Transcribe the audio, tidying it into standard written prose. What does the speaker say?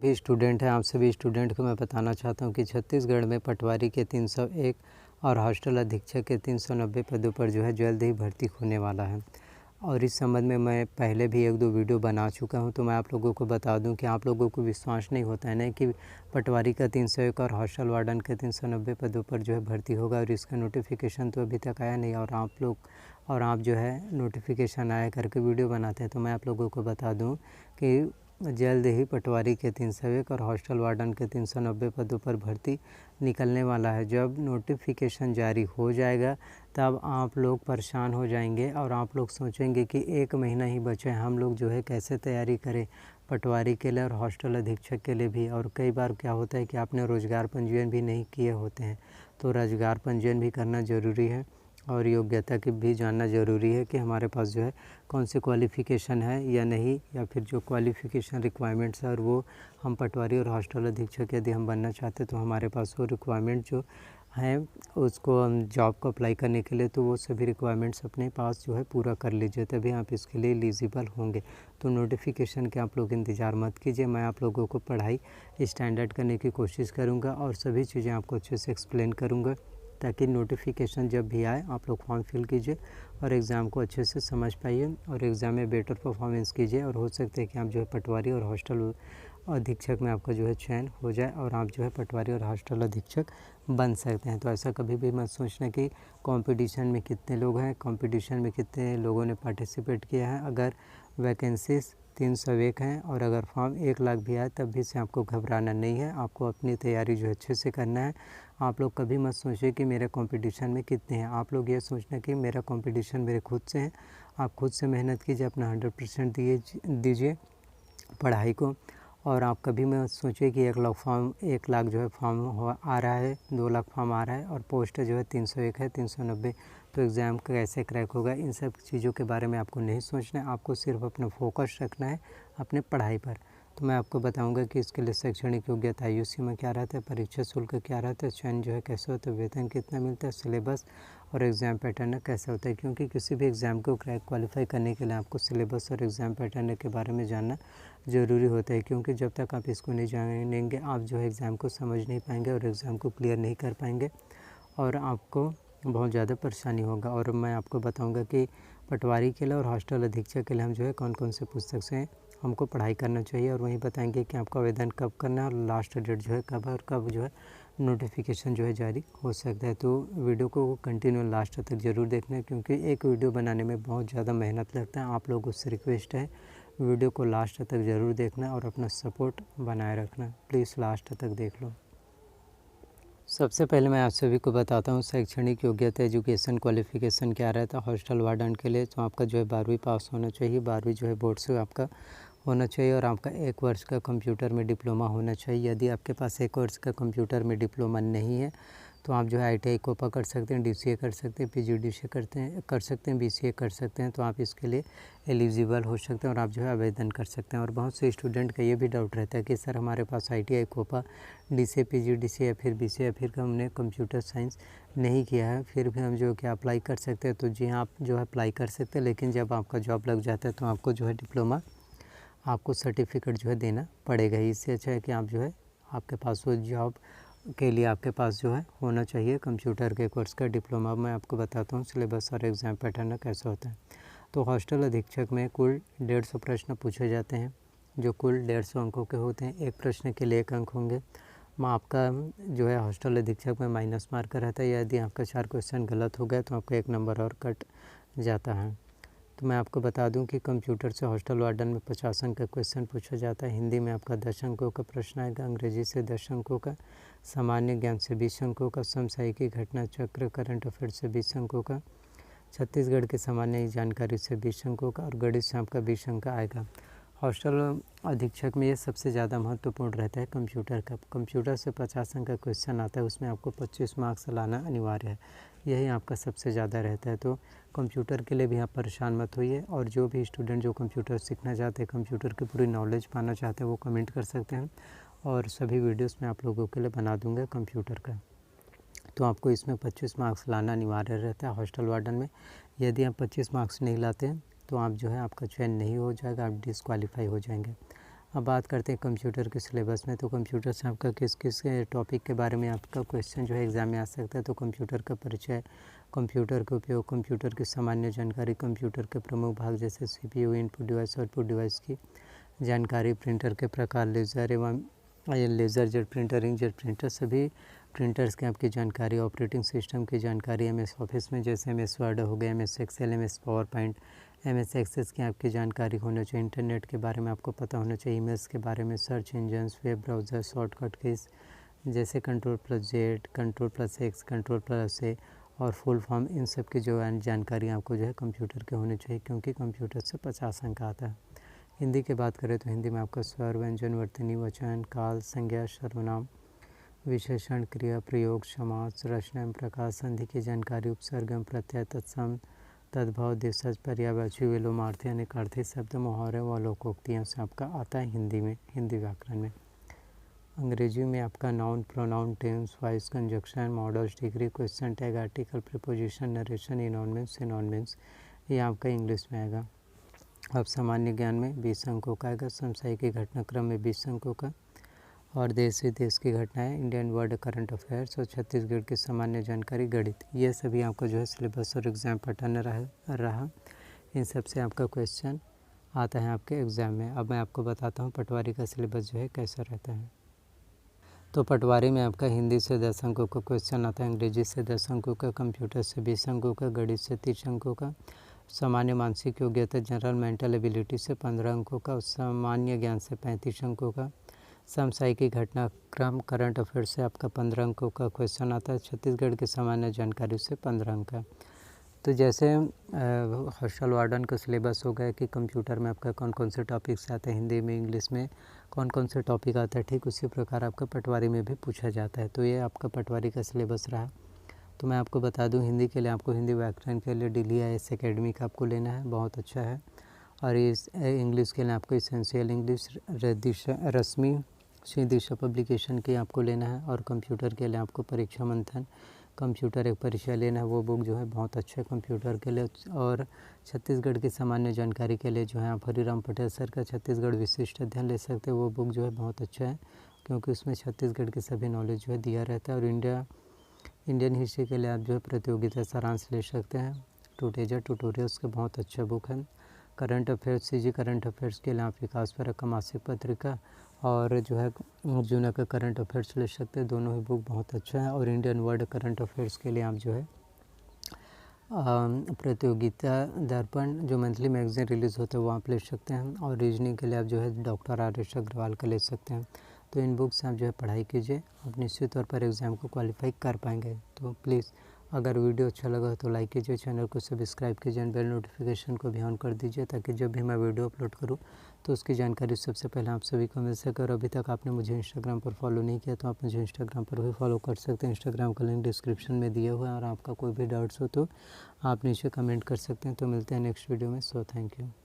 भी स्टूडेंट हैं, आप सभी स्टूडेंट को मैं बताना चाहता हूं कि छत्तीसगढ़ में पटवारी के 301 और हॉस्टल अधीक्षक के 390 पदों पर जो है जल्द ही भर्ती होने वाला है। और इस संबंध में मैं पहले भी 1-2 वीडियो बना चुका हूं, तो मैं आप लोगों को बता दूं कि आप लोगों को विश्वास नहीं होता है ना कि पटवारी का 301 और हॉस्टल वार्डन के 390 पदों पर जो है भर्ती होगा, और इसका नोटिफिकेशन तो अभी तक आया नहीं। और आप जो है नोटिफिकेशन आया करके वीडियो बनाते हैं, तो मैं आप लोगों को बता दूं कि जल्द ही पटवारी के 301 और हॉस्टल वार्डन के 390 पदों पर भर्ती निकलने वाला है। जब नोटिफिकेशन जारी हो जाएगा तब आप लोग परेशान हो जाएंगे और आप लोग सोचेंगे कि 1 महीना ही बचे हैं, हम लोग जो है कैसे तैयारी करें पटवारी के लिए और हॉस्टल अधीक्षक के लिए भी। और कई बार क्या होता है कि आपने रोज़गार पंजीयन भी नहीं किए होते हैं, तो रोज़गार पंजीयन भी करना ज़रूरी है और योग्यता की भी जानना ज़रूरी है कि हमारे पास जो है कौन सी क्वालिफ़िकेशन है या नहीं, या फिर जो क्वालिफ़िकेशन रिक्वायरमेंट्स है और वो हम पटवारी और हॉस्टल अधीक्षक यदि हम बनना चाहते तो हमारे पास वो रिक्वायरमेंट जो हैं उसको हम जॉब को अप्लाई करने के लिए, तो वो सभी रिक्वायरमेंट्स अपने पास जो है पूरा कर लीजिए, तभी आप इसके लिए एलिजिबल होंगे। तो नोटिफिकेशन के आप लोग इंतज़ार मत कीजिए, मैं आप लोगों को पढ़ाई स्टैंडर्ड करने की कोशिश करूँगा और सभी चीज़ें आपको अच्छे से एक्सप्लेन करूँगा, ताकि नोटिफिकेशन जब भी आए आप लोग फॉर्म फिल कीजिए और एग्ज़ाम को अच्छे से समझ पाइए और एग्ज़ाम में बेटर परफॉर्मेंस कीजिए, और हो सकता है कि आप जो है पटवारी और हॉस्टल अधीक्षक में आपका जो है चयन हो जाए और आप जो है पटवारी और हॉस्टल अधीक्षक बन सकते हैं। तो ऐसा कभी भी मत सोचना कि कंपटीशन में कितने लोग हैं, कंपटीशन में कितने लोगों ने पार्टिसिपेट किया है। अगर वैकेंसीज 301 हैं और अगर फॉर्म 1 लाख भी आए तब भी से आपको घबराना नहीं है, आपको अपनी तैयारी जो अच्छे से करना है। आप लोग कभी मत सोचिए कि मेरे कंपटीशन में कितने हैं, आप लोग ये सोचना कि मेरा कंपटीशन मेरे खुद से है। आप खुद से मेहनत कीजिए, अपना 100% दीजिए पढ़ाई को, और आप कभी मत सोचिए कि 1 लाख जो है फॉर्म आ रहा है, 2 लाख फॉर्म आ रहा है और पोस्ट जो है 301 है, 390, तो एग्ज़ाम कैसे क्रैक होगा। इन सब चीज़ों के बारे में आपको नहीं सोचना है, आपको सिर्फ अपना फोकस रखना है अपने पढ़ाई पर। तो मैं आपको बताऊंगा कि इसके लिए शैक्षणिक योग्यता आयु सीमा क्या रहता है, परीक्षा शुल्क क्या रहता है, चयन जो है कैसे होता है, वेतन कितना मिलता है, सिलेबस और एग्ज़ाम पैटर्न कैसा होता है। क्योंकि किसी भी एग्ज़ाम को क्वालिफाई करने के लिए आपको सिलेबस और एग्ज़ाम पैटर्न के बारे में जानना ज़रूरी होता है, क्योंकि जब तक आप इसको नहीं जानेंगे आप जो है एग्ज़ाम को समझ नहीं पाएंगे और एग्ज़ाम को क्लियर नहीं कर पाएंगे और आपको बहुत ज़्यादा परेशानी होगा। और मैं आपको बताऊंगा कि पटवारी के लिए और हॉस्टल अधीक्षक के लिए हम जो है कौन कौन से पुस्तक से हमको पढ़ाई करना चाहिए, और वहीं बताएंगे कि आपका आवेदन कब करना है और लास्ट डेट जो है कब है और कब जो है नोटिफिकेशन जो है जारी हो सकता है। तो वीडियो को कंटिन्यू लास्ट तक ज़रूर देखना है, क्योंकि एक वीडियो बनाने में बहुत ज़्यादा मेहनत लगता है। आप लोगों से रिक्वेस्ट है वीडियो को लास्ट तक ज़रूर देखना और अपना सपोर्ट बनाए रखना, प्लीज़ लास्ट तक देख लो। सबसे पहले मैं आप सभी को बताता हूँ शैक्षणिक योग्यता एजुकेशन क्वालिफ़िकेशन क्या रहता है हॉस्टल वार्डन के लिए। तो आपका जो है 12वीं पास होना चाहिए, 12वीं जो है बोर्ड से आपका होना चाहिए, और आपका 1 वर्ष का कंप्यूटर में डिप्लोमा होना चाहिए। यदि आपके पास 1 वर्ष का कंप्यूटर में डिप्लोमा नहीं है तो आप जो है ITI कोपा कर सकते हैं, DCA कर सकते हैं, PGDCA कर सकते हैं, BCA कर सकते हैं, तो आप इसके लिए एलिजिबल हो सकते हैं और आप जो है आवेदन कर सकते हैं। और बहुत से स्टूडेंट का ये भी डाउट रहता है कि सर हमारे पास ITI कोपा, DCA, PGDCA या फिर BCA या फिर हमने कंप्यूटर साइंस नहीं किया है, फिर भी हम जो क्या अप्लाई कर सकते हैं। तो जी हाँ, आप जो है अप्लाई कर सकते हैं, लेकिन जब आपका जॉब लग जाता है तो आपको जो है डिप्लोमा आपको सर्टिफिकेट जो है देना पड़ेगा। इससे अच्छा है कि आप जो है आपके पास वो जॉब के लिए आपके पास जो है होना चाहिए कंप्यूटर के कोर्स का डिप्लोमा। मैं आपको बताता हूँ सिलेबस और एग्ज़ाम पैटर्न कैसा होता है। तो हॉस्टल अधीक्षक में कुल 150 प्रश्न पूछे जाते हैं, जो कुल 150 अंकों के होते हैं। एक प्रश्न के लिए 1 अंक होंगे। आपका जो है हॉस्टल अधीक्षक में माइनस मार्क रहता है, यदि आपका 4 क्वेश्चन गलत हो गया तो आपका 1 नंबर और कट जाता है। तो मैं आपको बता दूं कि कंप्यूटर से हॉस्टल वार्डन में 50 अंक का क्वेश्चन पूछा जाता है। हिंदी में आपका 10 अंकों का प्रश्न आएगा, अंग्रेजी से 10 अंकों का, सामान्य ज्ञान से 20 अंकों का, समसामयिकी घटना चक्र करंट अफेयर से 20 अंकों का, छत्तीसगढ़ की सामान्य जानकारी से 20 अंकों का, और गणित से आपका 20 अंक का आएगा। हॉस्टल अधीक्षक में ये सबसे ज़्यादा महत्वपूर्ण रहता है कंप्यूटर का। कंप्यूटर से 50 अंक का क्वेश्चन आता है, उसमें आपको 25 मार्क्स लाना अनिवार्य है, यही आपका सबसे ज़्यादा रहता है। तो कंप्यूटर के लिए भी आप परेशान मत होइए, और जो भी स्टूडेंट जो कंप्यूटर सीखना चाहते हैं, कंप्यूटर की पूरी नॉलेज पाना चाहते हैं, वो कमेंट कर सकते हैं, और सभी वीडियोस मैं आप लोगों के लिए बना दूंगा कंप्यूटर का। तो आपको इसमें 25 मार्क्स लाना अनिवार्य रहता है हॉस्टल वार्डन में। यदि आप 25 मार्क्स नहीं लाते हैं तो आप जो है आपका चयन नहीं हो जाएगा, आप डिसक्वालीफाई हो जाएंगे। अब बात करते हैं कंप्यूटर के सिलेबस में। तो कंप्यूटर से आपका किस किस टॉपिक के बारे में आपका क्वेश्चन जो है एग्ज़ाम में आ सकता है। तो कंप्यूटर का परिचय, कंप्यूटर का उपयोग, कंप्यूटर की सामान्य जानकारी, कंप्यूटर के प्रमुख भाग जैसे CPU, input device, output device की जानकारी, प्रिंटर के प्रकार, लेज़र एवं laser, jet printer, inkjet printer, सभी प्रिंटर्स की आपकी जानकारी, ऑपरेटिंग सिस्टम की जानकारी, MS ऑफिस में जैसे MS वर्ड हो गया, MS Excel, MS PowerPoint, MS Access की आपकी जानकारी होना चाहिए। इंटरनेट के बारे में आपको पता होना चाहिए, ईमेल्स के बारे में, search engines, web browser, shortcut keys जैसे Ctrl+Z, Ctrl+X, Ctrl+A और फुल फॉर्म, इन सब की जो जानकारी आपको जो है कंप्यूटर के होनी चाहिए, क्योंकि कंप्यूटर से 50 अंक आता है। हिंदी की बात करें तो हिंदी में आपका स्वर, व्यंजन, वर्तनी, वचन, काल, संज्ञा, सर्वनाम, विशेषण, क्रिया, प्रयोग, समास, रचना एवं प्रकार, संधि की जानकारी, उपसर्ग, प्रत्यय, तत्सम, तद्भव, देशज, पर्यायवाची, विलोमार्थी, अनेकार्थी शब्द, मुहावरे व लोकोक्तियों से आपका आता है हिंदी में, हिंदी व्याकरण में। अंग्रेजी में आपका noun, pronoun, tense, voice, conjunction, modals, degree, question tag, article, preposition, narration, antonyms, synonyms, ये आपका इंग्लिश में आएगा। अब सामान्य ज्ञान में 20 अंकों का आएगा, समसामयिक घटनाक्रम में 20 अंकों का, और देश विदेश की घटनाएं, इंडियन वर्ल्ड करंट अफेयर्स और छत्तीसगढ़ की सामान्य जानकारी, गणित, ये सभी आपका जो है सिलेबस और एग्ज़ाम पैटर्न रहा। इन सब से आपका क्वेश्चन आता है आपके एग्ज़ाम में। अब मैं आपको बताता हूँ पटवारी का सिलेबस जो है कैसा रहता है। तो पटवारी में आपका हिंदी से 10 अंकों का क्वेश्चन आता है, अंग्रेजी से 10 अंकों का, कंप्यूटर से 20 अंकों का, गणित से 30 अंकों का, सामान्य मानसिक योग्यता जनरल मेंटल एबिलिटी से 15 अंकों का, सामान्य ज्ञान से 35 अंकों का, समसामयिक घटनाक्रम करंट अफेयर से आपका 15 अंकों का क्वेश्चन आता है, छत्तीसगढ़ की सामान्य जानकारी से 15 अंक का। तो जैसे हॉस्टल वार्डन का सिलेबस हो गया कि कंप्यूटर में आपका कौन कौन से टॉपिक्स आते हैं, हिंदी में, इंग्लिश में कौन कौन से टॉपिक आता है, ठीक उसी प्रकार आपका पटवारी में भी पूछा जाता है। तो ये आपका पटवारी का सिलेबस रहा। तो मैं आपको बता दूं, हिंदी के लिए आपको हिंदी व्याकरण के लिए दिल्ली IAS अकेडमी का आपको लेना है, बहुत अच्छा है। और इस इंग्लिश के लिए आपको इसेंशियल इंग्लिश रश्मि श्री दिशा पब्लिकेशन की आपको लेना है। और कंप्यूटर के लिए आपको परीक्षा मंथन कंप्यूटर एक परीक्षा लेना है, वो बुक जो है बहुत अच्छा है कंप्यूटर के लिए। और छत्तीसगढ़ की सामान्य जानकारी के लिए जो है आप हरिराम पटेल सर का छत्तीसगढ़ विशिष्ट अध्ययन ले सकते हैं, वो बुक जो है बहुत अच्छा है, क्योंकि उसमें छत्तीसगढ़ के सभी नॉलेज जो है दिया रहता है। और इंडियन हिस्ट्री के लिए आप जो है प्रतियोगिता सारांश ले सकते हैं, टूटेजा ट्यूटोरियल्स का बहुत अच्छा बुक है। Current affairs, CG current affairs के लिए आप विकास परक का मासिक पत्रिका और जो है जूना का करंट अफेयर्स ले सकते हैं, दोनों ही बुक बहुत अच्छा है। और इंडियन वर्ल्ड करंट अफेयर्स के लिए आप जो है प्रतियोगिता दर्पण जो मंथली मैगजीन रिलीज़ होता है वो आप ले सकते हैं। और रीजनिंग के लिए आप जो है डॉक्टर RS अग्रवाल का ले सकते हैं। तो इन बुक से आप जो है पढ़ाई कीजिए, आप निश्चित तौर पर एग्ज़ाम को क्वालिफाई कर पाएंगे। तो प्लीज़ अगर वीडियो अच्छा लगा तो लाइक कीजिए, चैनल को सब्सक्राइब कीजिए, बेल नोटिफिकेशन को भी ऑन कर दीजिए, ताकि जब भी मैं वीडियो अपलोड करूं तो उसकी जानकारी सबसे पहले आप सभी को मिल सके। और अभी तक आपने मुझे इंस्टाग्राम पर फॉलो नहीं किया तो आप मुझे इंस्टाग्राम पर भी फॉलो कर सकते हैं, इंस्टाग्राम का लिंक डिस्क्रिप्शन में दिया हुआ है। और आपका कोई भी डाउट्स हो तो आप नीचे कमेंट कर सकते हैं। तो मिलते हैं नेक्स्ट वीडियो में। So thank you.